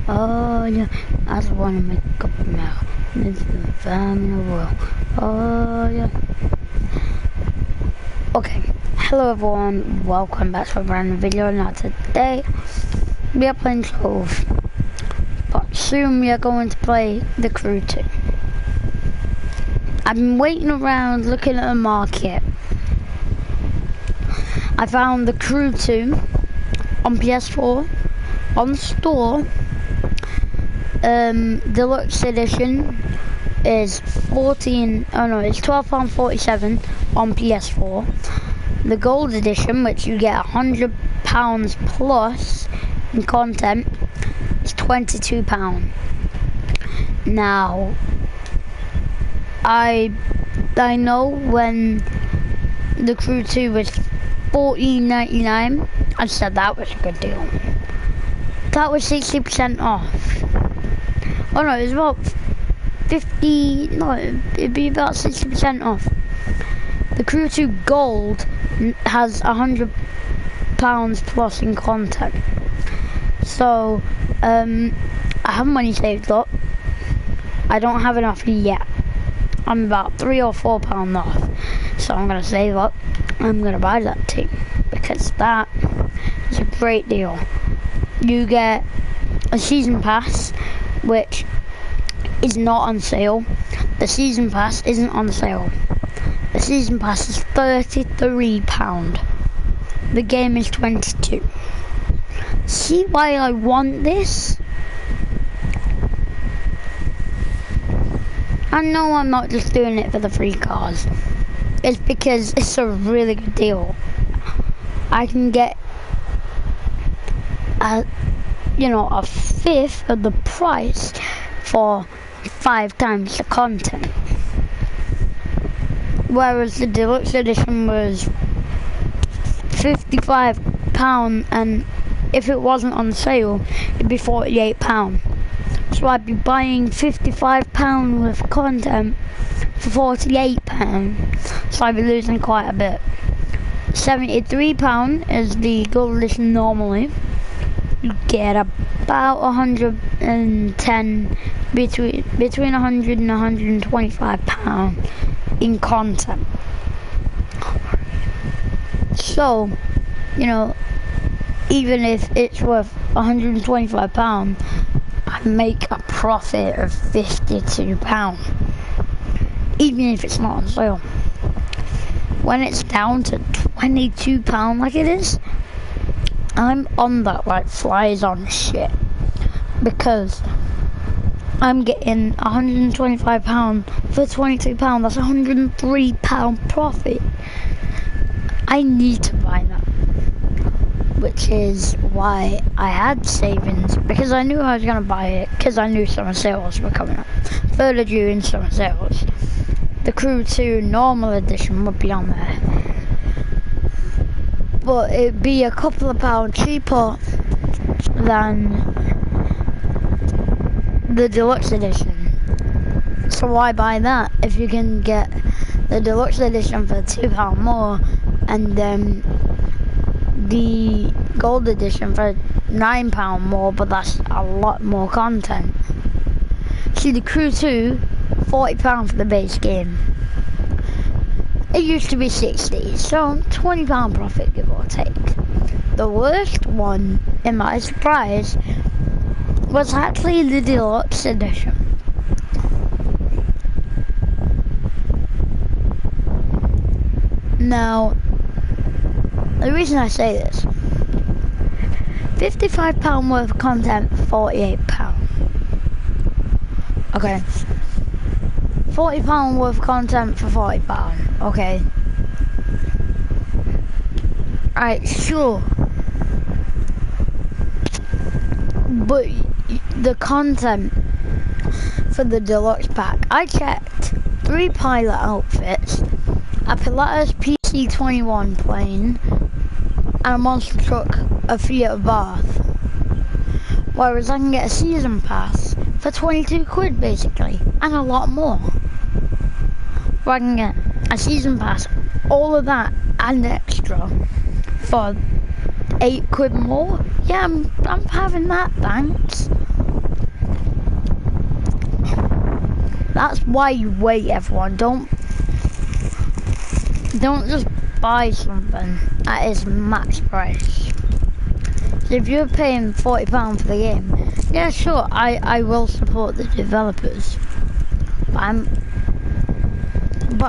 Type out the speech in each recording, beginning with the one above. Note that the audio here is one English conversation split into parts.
Oh yeah, I just wanna make a cup of milk. It's the family world. Oh yeah. Okay, hello everyone, welcome back to a brand new video. Now today we are playing Cove, but soon we are going to play The Crew 2. I've been waiting around looking at the market. I found The Crew 2 on PS4 on the store. Deluxe edition is it's £12.47 on PS4. The gold edition, which you get £100 plus in content, is £22. Now, I know when The Crew 2 was $14.99, I said that was a good deal. That was 60% off. Oh no, it was about it'd be about 60% off. The Crew 2 Gold has £100 plus in content. So, I have money saved up. I don't have enough yet. I'm about £3 or £4 off. So I'm gonna save up. I'm gonna buy that team because that is a great deal. You get a season pass, which is not on sale. The season pass isn't on sale. The season pass is £33. The game is £22. See why I want this? I know I'm not just doing it for the free cars. It's because it's a really good deal. I can get a fifth of the price for 5 times the content. Whereas the deluxe edition was £55, and if it wasn't on sale, it'd be £48. So I'd be buying £55 worth of content for £48. So I'd be losing quite a bit. £73 is the gold edition normally. You get about 110, between 100 and 125 pounds in content. So, even if it's worth 125 pounds, I make a profit of 52 pounds, even if it's not on sale. When it's down to 22 pounds like it is, I'm on that like flies on shit, because I'm getting £125 for £22. That's £103 profit. I need to buy that, which is why I had savings, because I knew I was going to buy it, because I knew summer sales were coming up. 3rd of June summer sales. The Crew 2 normal edition would be on there, but it'd be a couple of pounds cheaper than the deluxe edition. So why buy that if you can get the deluxe edition for £2 more, and then the gold edition for £9 more, but that's a lot more content. See, the Crew 2, £40 for the base game. It used to be 60, so £20 profit, give or take. The worst one, in my surprise, was actually the deluxe edition. Now, the reason I say this, £55 worth of content for £48. Okay. £40 worth of content for £40. Okay. Alright, sure. But the content for the deluxe pack, I checked 3 pilot outfits, a Pilatus PC-21 plane, and a monster truck, a Fiat Bath. Whereas I can get a season pass for 22 quid basically, and a lot more. Where I can get a season pass, all of that and extra for 8 quid more. Yeah, I'm having that, thanks. That's why you wait, everyone. Don't just buy something at its max price. So if you're paying £40 for the game, yeah, sure, I will support the developers. But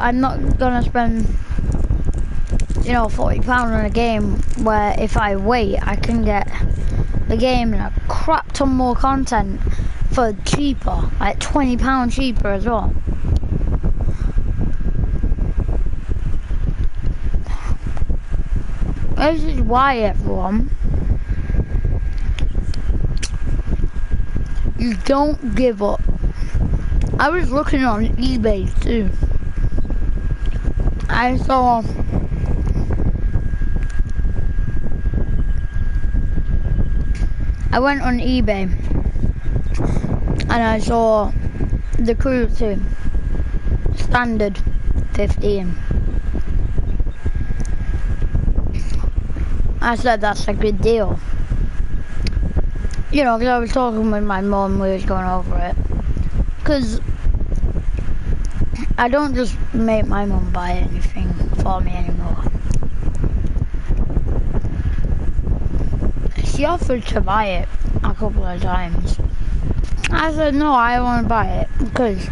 I'm not gonna spend, you know, £40 on a game where if I wait, I can get the game and a crap ton more content for cheaper, like £20 cheaper as well. This is why, everyone, you don't give up. I was looking on eBay too. I went on eBay and I saw the Crew 2 standard 15. I said that's a good deal. You know, because I was talking with my mum, we was going over it. Because I don't just make my mum buy anything for me anymore. She offered to buy it a couple of times. I said no, I want to buy it because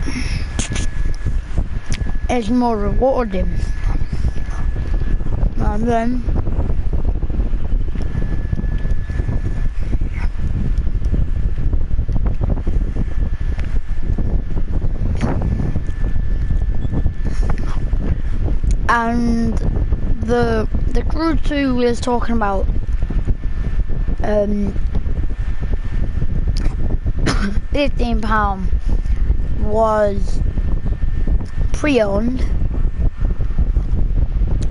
it's more rewarding. And then the Crew 2 is talking about £15 was pre-owned.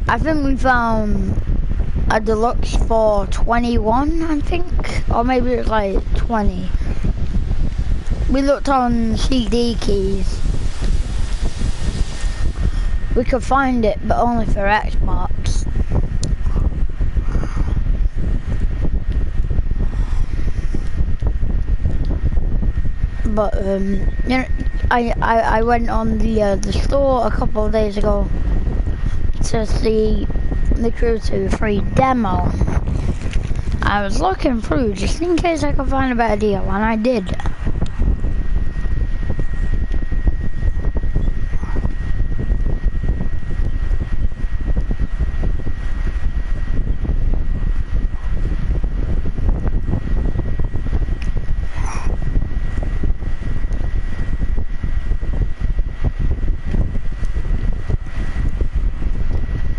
I think we found a deluxe for 21, I think, or maybe it was like 20. We looked on CD keys. We could find it, but only for Xbox. But you know, I went on the store a couple of days ago to see the Crew 2 free demo. I was looking through just in case I could find a better deal, and I did.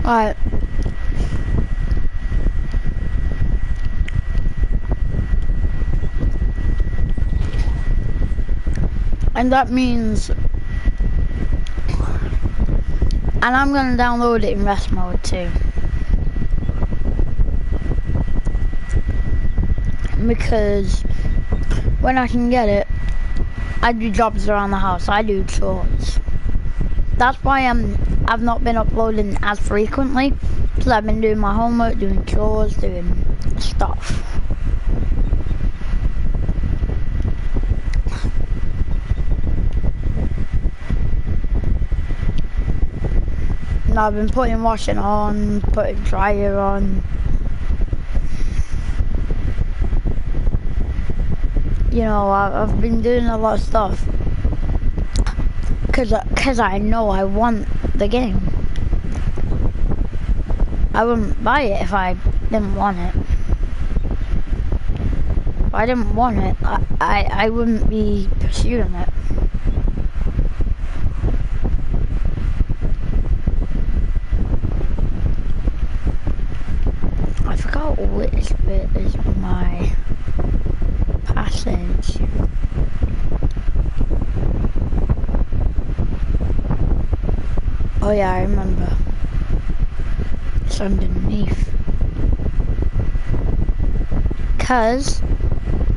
Alright. And that means, and I'm gonna download it in rest mode too, because when I can get it, I do jobs around the house. I do chores. That's why I've not been uploading as frequently, because I've been doing my homework, doing chores, doing stuff. And I've been putting washing on, putting dryer on. You know, I've been doing a lot of stuff. Because I know I want the game. I wouldn't buy it if I didn't want it. If I didn't want it, I wouldn't be pursuing it. I forgot which bit is my passage. Oh yeah, I remember. It's underneath. Cause,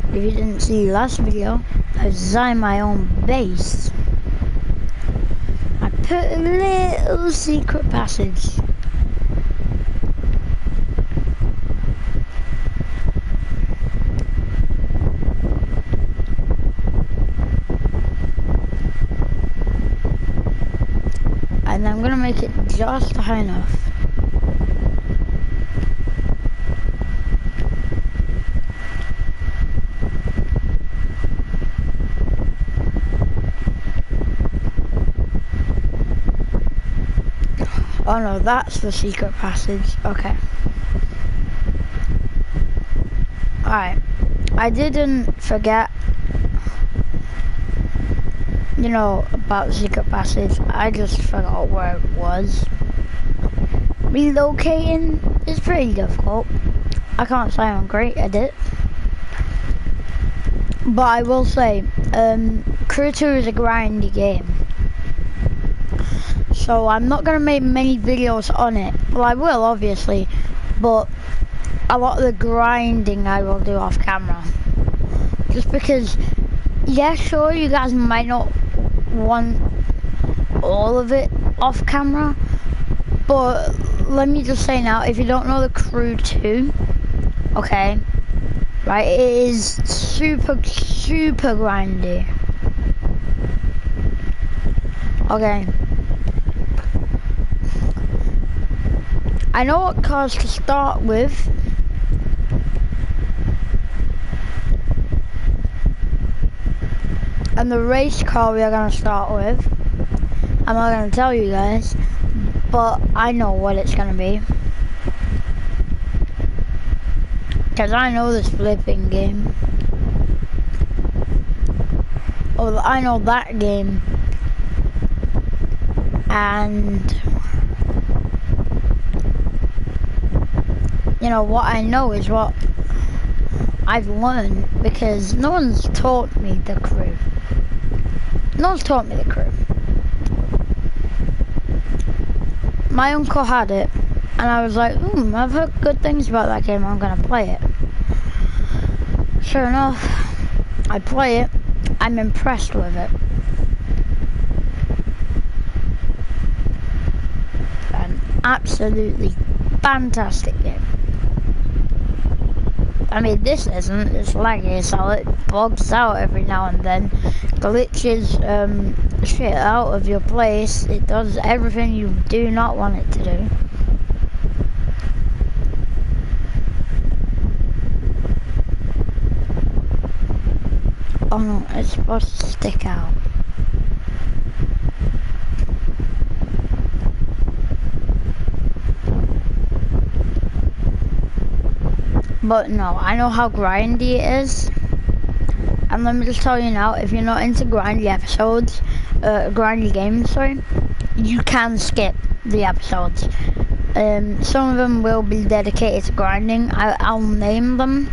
if you didn't see last video, I designed my own base. I put a little secret passage. and I'm gonna make it just high enough. Oh no, that's the secret passage. Okay. Alright. I didn't forget, you know, about the secret passage. I just forgot where it was. Relocating is pretty difficult. I can't say I'm great at it. But I will say, Crew 2 is a grindy game. So I'm not going to make many videos on it. Well, I will, obviously. But a lot of the grinding I will do off camera. Just because, yeah, sure, you guys might not want all of it off camera. But let me just say now, if you don't know the Crew 2, okay, right, it is super grindy. Okay. I know what cars to start with. And the race car we are going to start with, I'm not going to tell you guys, but I know what it's going to be. Because I know this flipping game. Oh, I know that game. And you know, what I know is what I've learned, because no one's taught me the Crew. No one's taught me the Crew. My uncle had it, and I was like, I've heard good things about that game, I'm gonna play it. Sure enough, I play it, I'm impressed with it. An absolutely fantastic game. I mean, this isn't, it's laggy, so it bugs out every now and then, glitches shit out of your place, it does everything you do not want it to do. Oh no, it's supposed to stick out. But no, I know how grindy it is. And let me just tell you now, if you're not into grindy episodes, grindy games, sorry, you can skip the episodes. Some of them will be dedicated to grinding. I'll name them,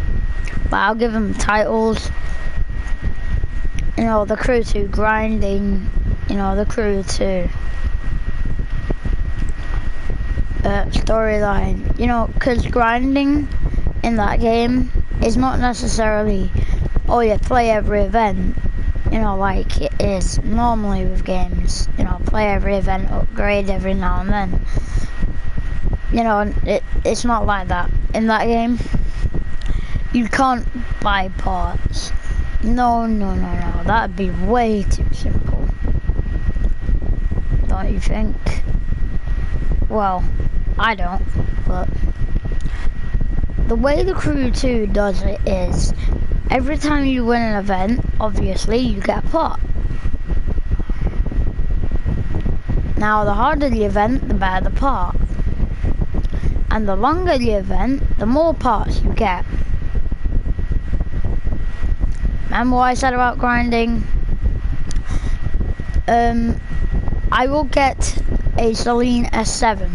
but I'll give them titles. You know, the Crew 2 grinding, you know, the Crew 2 storyline, you know, because grinding in that game is not necessarily, oh yeah, play every event, you know, like it is normally with games, you know, play every event, upgrade every now and then. You know, it's not like that. In that game, you can't buy parts. No, that'd be way too simple. Don't you think? Well, I don't, but the way the Crew 2 does it is, every time you win an event, obviously, you get a pot. Now, the harder the event, the better the pot. And the longer the event, the more parts you get. Remember what I said about grinding? I will get a Celine S7.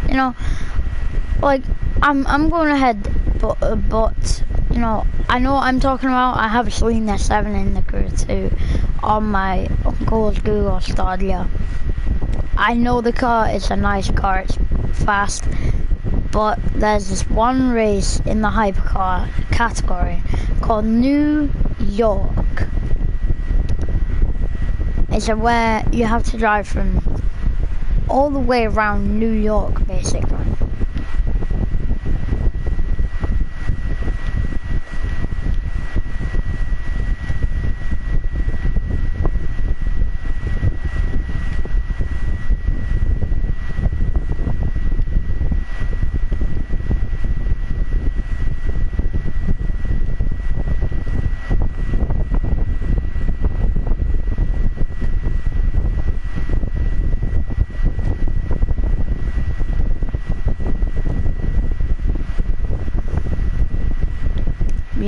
You know, like, I'm going ahead, but you know, I know what I'm talking about. I have a Celine S7 in the Crew 2 on my uncle's Google Stadia. I know the car, it's a nice car, it's fast, but there's this one race in the hypercar category called New York. It's where you have to drive from all the way around New York, basically.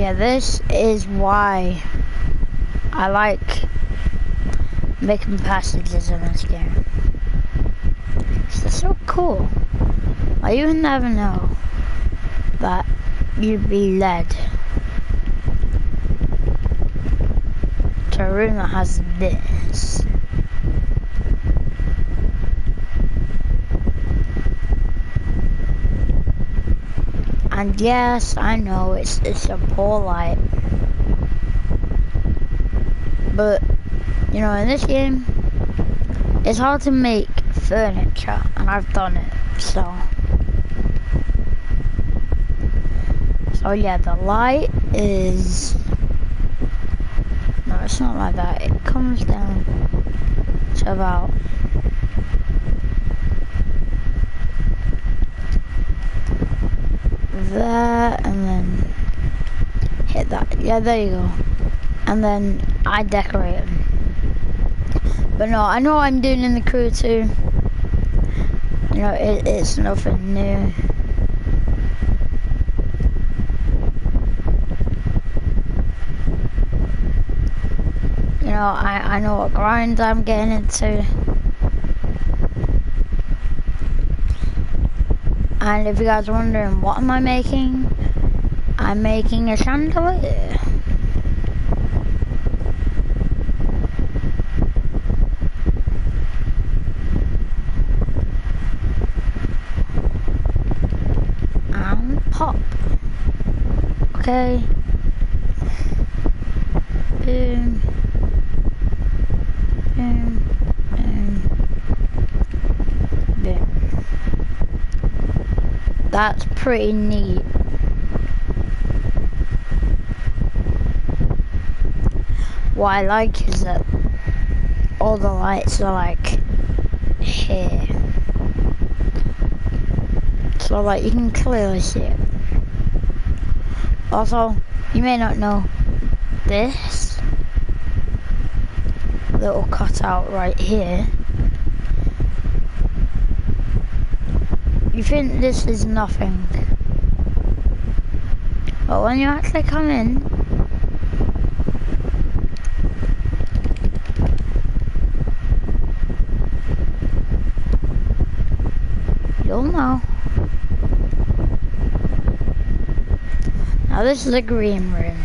Yeah, this is why I like making passages in this game. It's so cool. Like, you would never know that you'd be led to a room that has this. And yes, I know it's a poor light, but you know, in this game it's hard to make furniture, and I've done it, so yeah, the light is, no, it's not like that. It comes down to about there, and then hit that. Yeah, there you go. And then I decorate them. But no, I know what I'm doing in the crew too. You know, it's nothing new. You know, I know what grind I'm getting into. And if you guys are wondering what am I making, I'm making a chandelier. And pop. Okay. Boom. Boom. Boom. Boom. That's pretty neat. What I like is that all the lights are like here. So like you can clearly see it. Also, you may not know this little cutout right here. You think this is nothing, but when you actually come in, you'll know. Now this is a green room.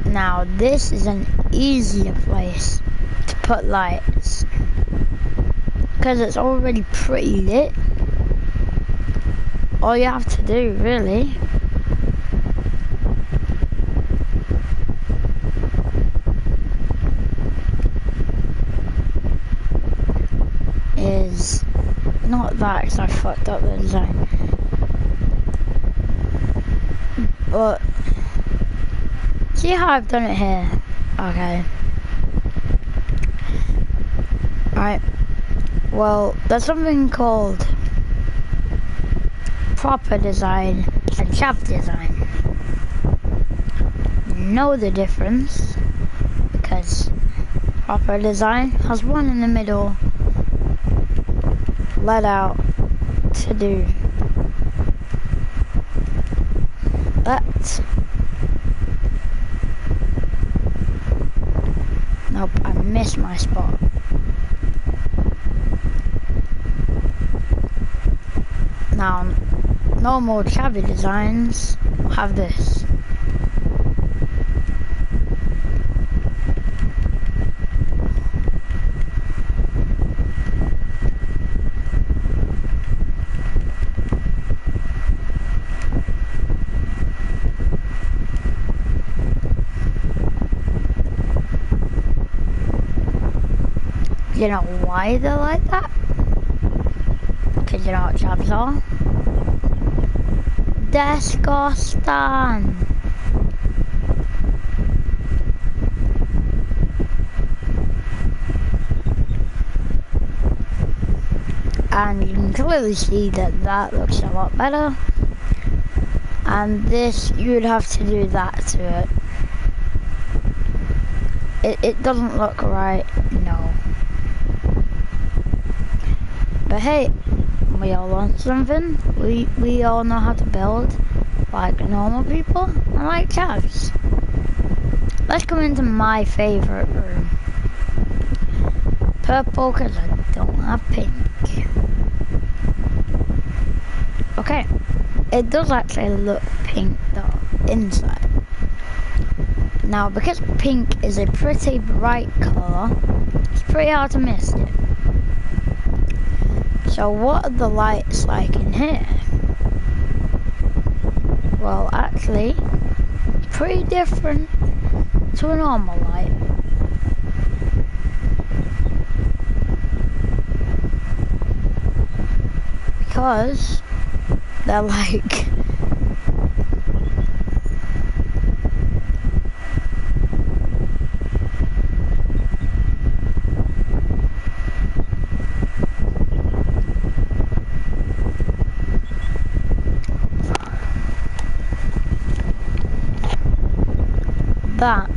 Now this is an easier place to put lights, because it's already pretty lit. All you have to do really is not that, because I fucked up the design, but see how I've done it here? Okay. Alright. Well, there's something called proper design and chav design. Know the difference, because proper design has one in the middle let out to do that. Nope, I missed my spot. Now, normal chavvy designs have this. You know why they're like that? Because you know what chavs are? Disgusting. And you can clearly see that that looks a lot better. And this, you would have to do that to it. It doesn't look right, no. But hey, We all want something. We all know how to build like normal people and like chavs. Let's come into my favourite room. Purple because I don't have pink. Okay, it does actually look pink though, inside. Now because pink is a pretty bright colour, it's pretty hard to miss it. So what are the lights like in here? Well actually, it's pretty different to a normal light. Because they're like that,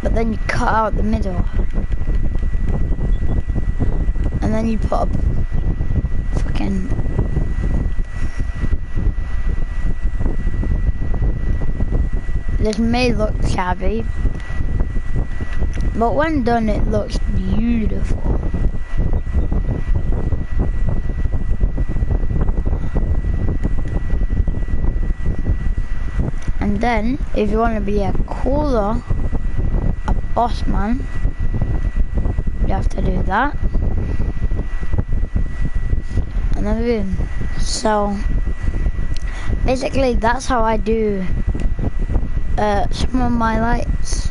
but then you cut out the middle and then you put a fucking this may look shabby, but when done it looks beautiful. And then if you want to be a cooler, a boss man, you have to do that. And then boom. So basically that's how I do some of my lights.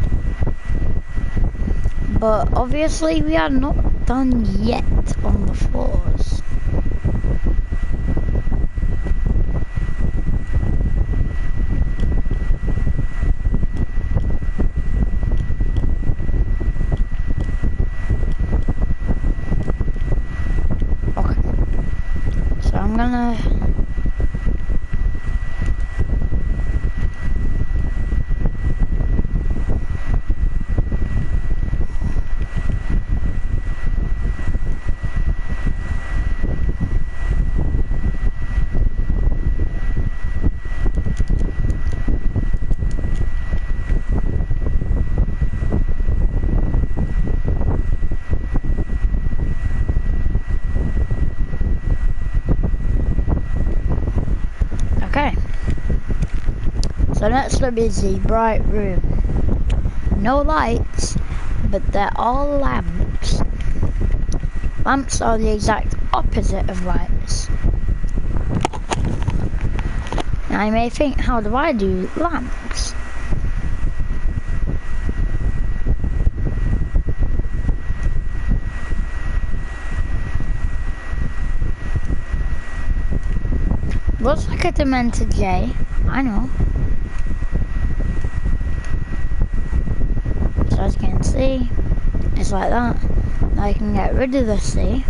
But obviously we are not done yet on the floors. Okay. So I'm gonna so next up is the bright room. No lights, but they're all lamps. Lamps are the exact opposite of lights. Now you may think, how do I do lamps? Looks like a demented J, I know. So as you can see, it's like that. Now you can get rid of the C.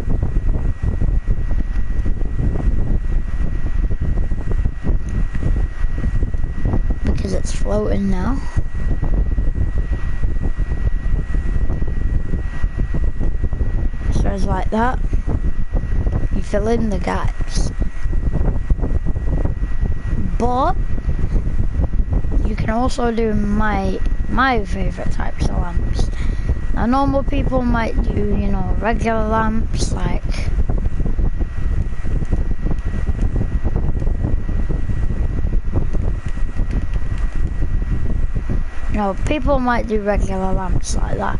Because it's floating now. So it's like that. You fill in the gaps. But you can also do my favourite types of lamps. Now normal people might do, you know, regular lamps like people might do regular lamps like that.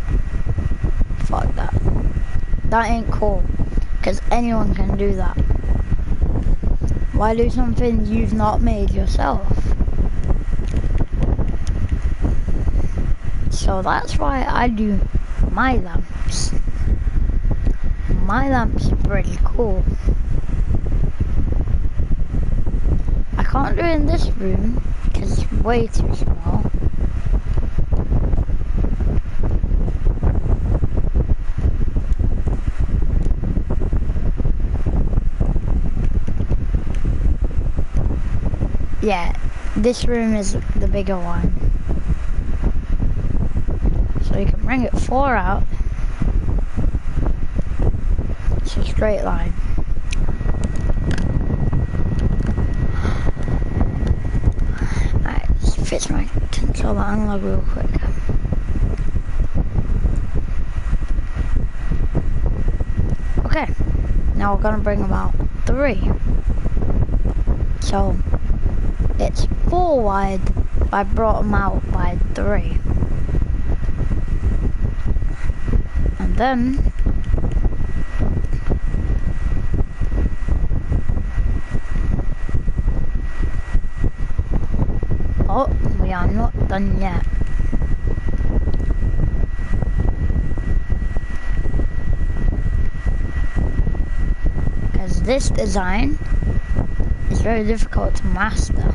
Fuck that. That ain't cool, because anyone can do that. Why do something you've not made yourself? So that's why I do my lamps. My lamps are pretty cool. I can't do it in this room because it's way too small. Yeah, this room is the bigger one. So you can bring it 4 out. It's a straight line. fix my controller analog real quick. Okay, now we're gonna bring about 3. So it's 4 wide, but I brought them out by 3. And then oh, we are not done yet. Because this design is very difficult to master.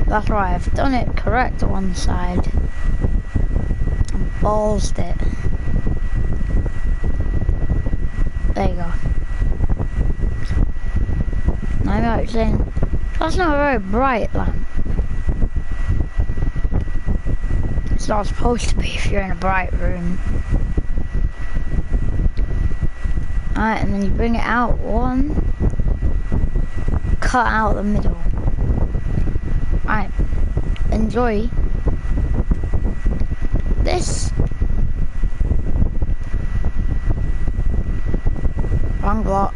That's why I've done it correct on one side and ballsed it. There you go. Now you're out saying, that's not a very bright lamp. It's not supposed to be if you're in a bright room. Alright, and then you bring it out one, cut out the middle. Alright, enjoy this. Wrong block.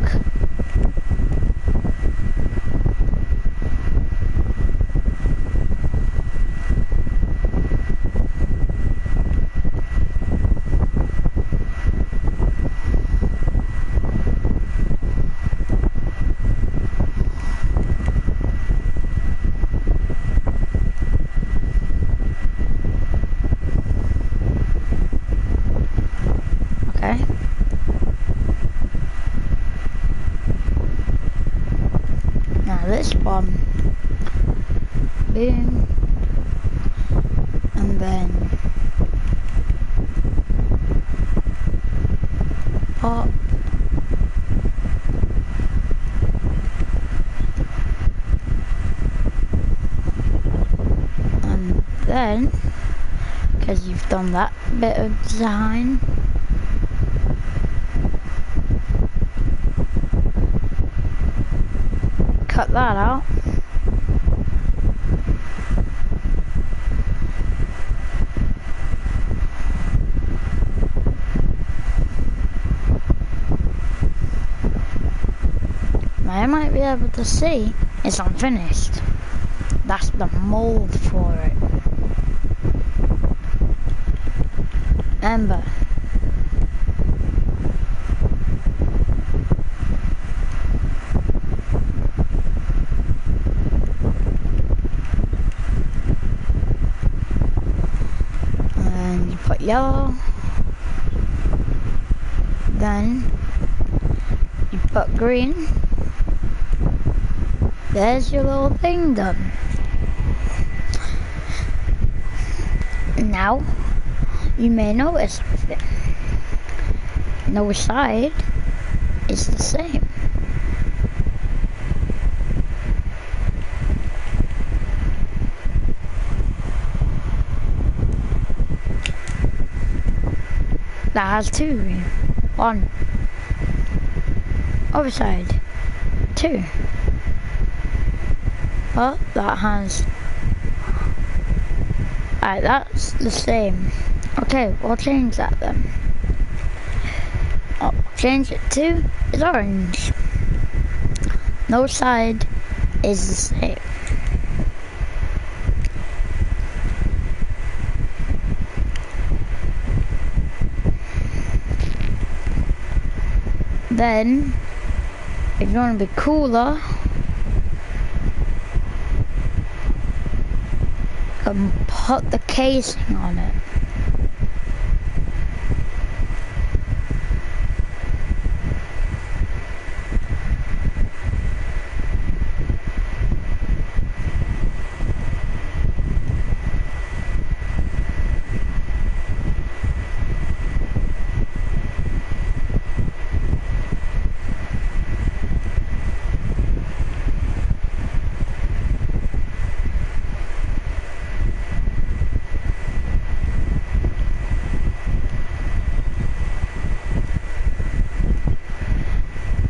Okay. Now this one, boom, and then pop, and then, because you've done that bit of design, cut that out. Now you might be able to see it's unfinished. That's the mold for it. Remember, and you put yellow, then you put green. There's your little thing done. Now you may notice something. No side is the same. That has 2. 1. Other side. 2. But that has. Alright, that's the same. Okay, we'll change that then. I'll change it to is orange. No side is the same. Then, if you want to be cooler, you can put the casing on it.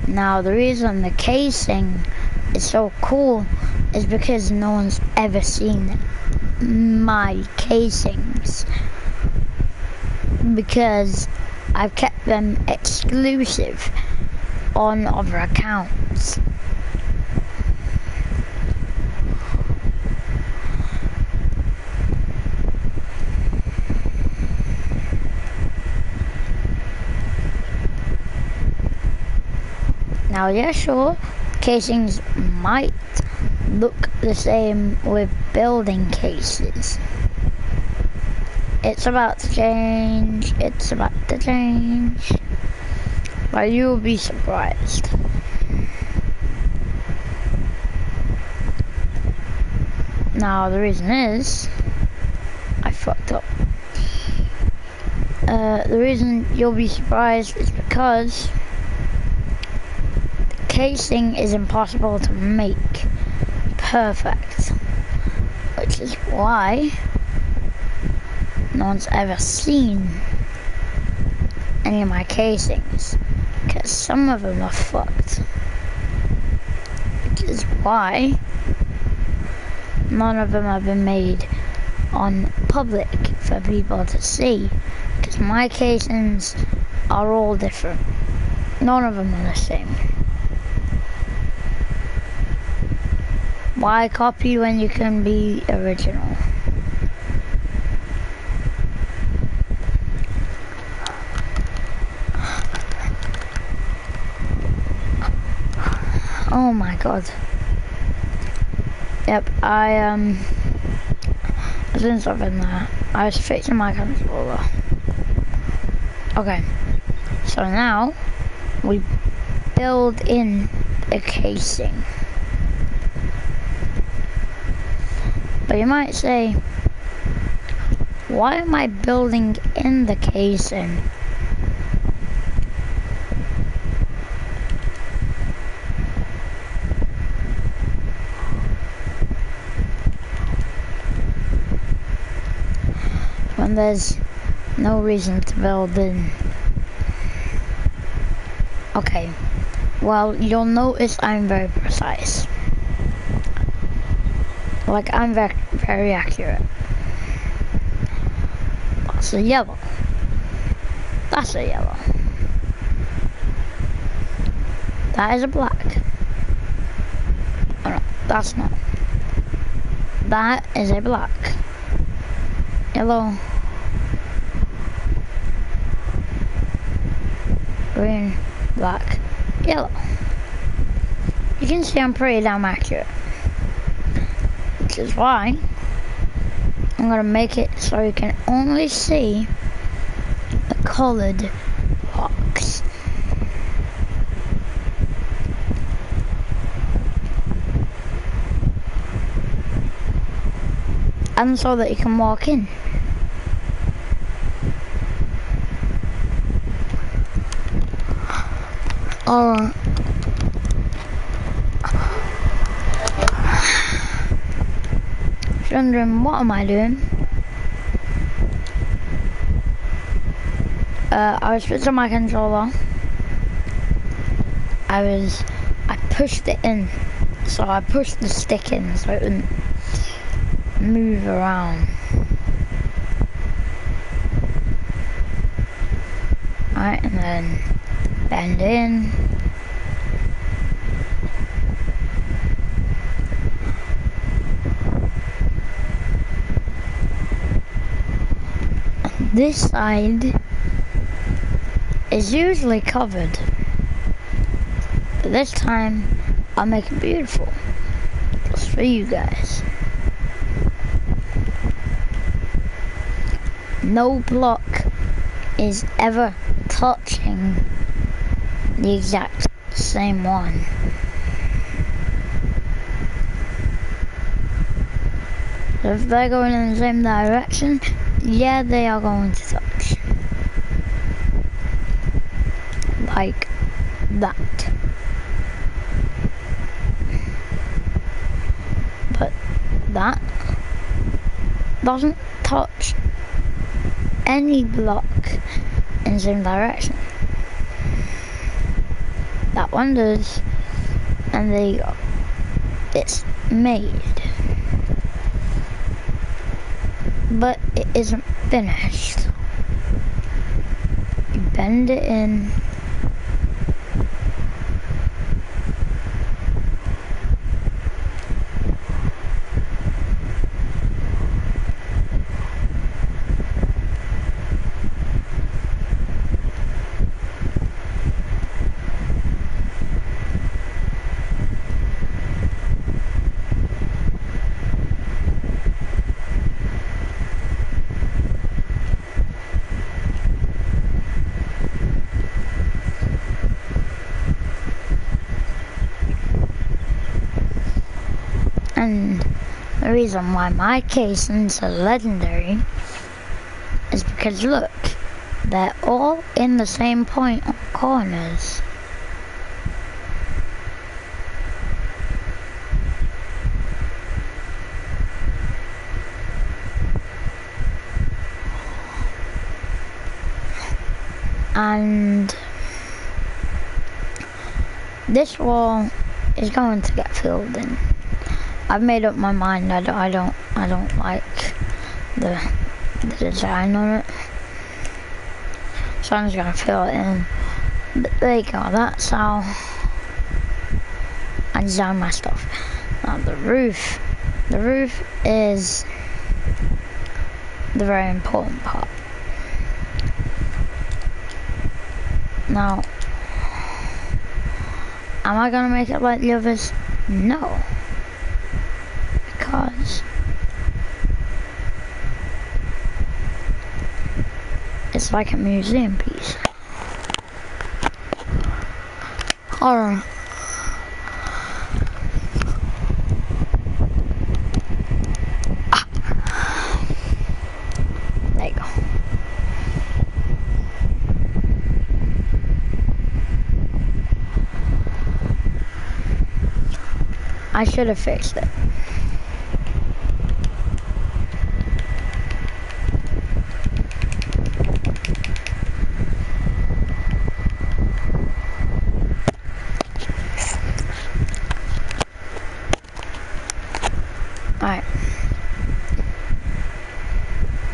Now the reason the casing is so cool is because no one's ever seen my casings. Because I've kept them exclusive on other accounts. Now, yeah, sure, casings might look the same with building cases. It's about to change, it's about to change, but you'll be surprised. Now, the reason is, I fucked up. The reason you'll be surprised is because the casing is impossible to make perfect, which is why no one's ever seen any of my casings, because some of them are fucked, which is why none of them have been made on public for people to see, because my casings are all different. None of them are the same. Why copy when you can be original? Oh my god. Yep, I was doing something there. I was fixing my controller. Okay, so now we build in a casing. But you might say, why am I building in the casing? When there's no reason to build in. Okay, well, you'll notice I'm very precise. Like, I'm very accurate. That's a yellow. That's a yellow. That is a black. Oh no, that's not. That is a black. Yellow. Green, black, yellow. You can see I'm pretty damn accurate. Which is why I'm gonna make it so you can only see the colored box. And so that you can walk in. Alright. If you're wondering what am I doing? I was fixing my controller. I pushed it in. So I pushed the stick in so it wouldn't move around. Alright, and then bend in. And this side is usually covered, but this time I'll make it beautiful just for you guys. No block is ever touching the exact same one. So if they're going in the same direction, yeah, they are going to touch. Like that. But that doesn't touch any block in the same direction. That one does, and there you go. it's made, but it isn't finished. You bend it in. And the reason why my casings are legendary is because look, they're all in the same point on corners. And this wall is going to get filled in. I've made up my mind. I don't like the design on it, so I'm just gonna fill it in. But there you go. That's how I design my stuff. Now the roof is the very important part. Now, am I gonna make it like the others? No. Because it's like a museum piece. Alright. There you go. I should have fixed it. Alright.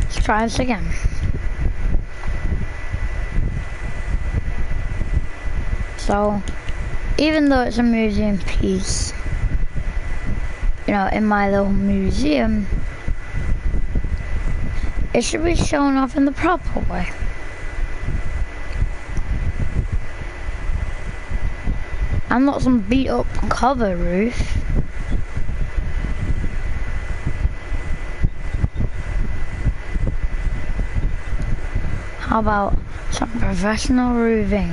Let's try this again. So, even though it's a museum piece, you know, in my little museum, it should be shown off in the proper way. And not some beat up cover roof. How about some professional roofing?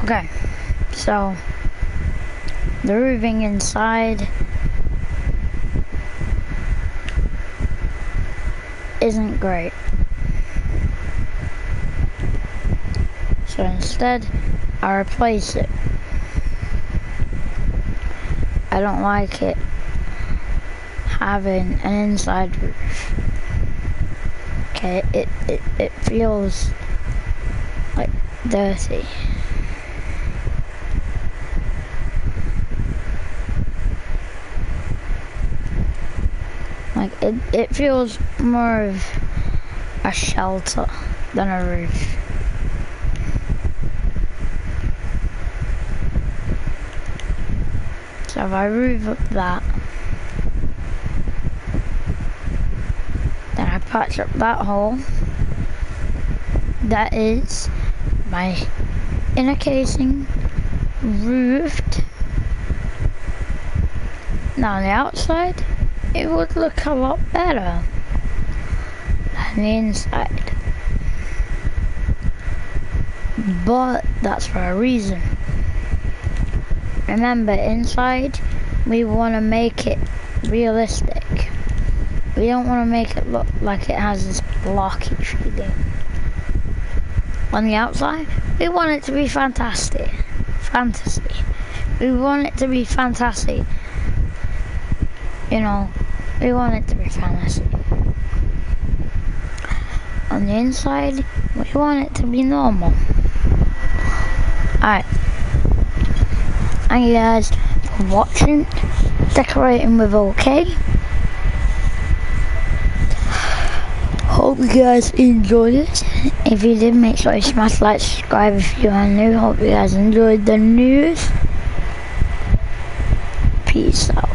Okay, so the roofing inside isn't great. So instead, I replace it. I don't like it having an inside roof. Okay, it feels like dirty. Like, it feels more of a shelter than a roof. So if I roof up that, then I patch up that hole. That is my inner casing roofed. Now on the outside, it would look a lot better than the inside. But that's for a reason. Remember, inside, we want to make it realistic. We don't want to make it look like it has this blocky feeling. On the outside, we want it to be fantastic. Fantasy. We want it to be fantastic. You know, we want it to be fantasy. On the inside, we want it to be normal. Alright. Thank you guys for watching. Decorating with OK. Hope you guys enjoyed it. If you did, make sure you smash like, subscribe if you are new. Hope you guys enjoyed the news. Peace out.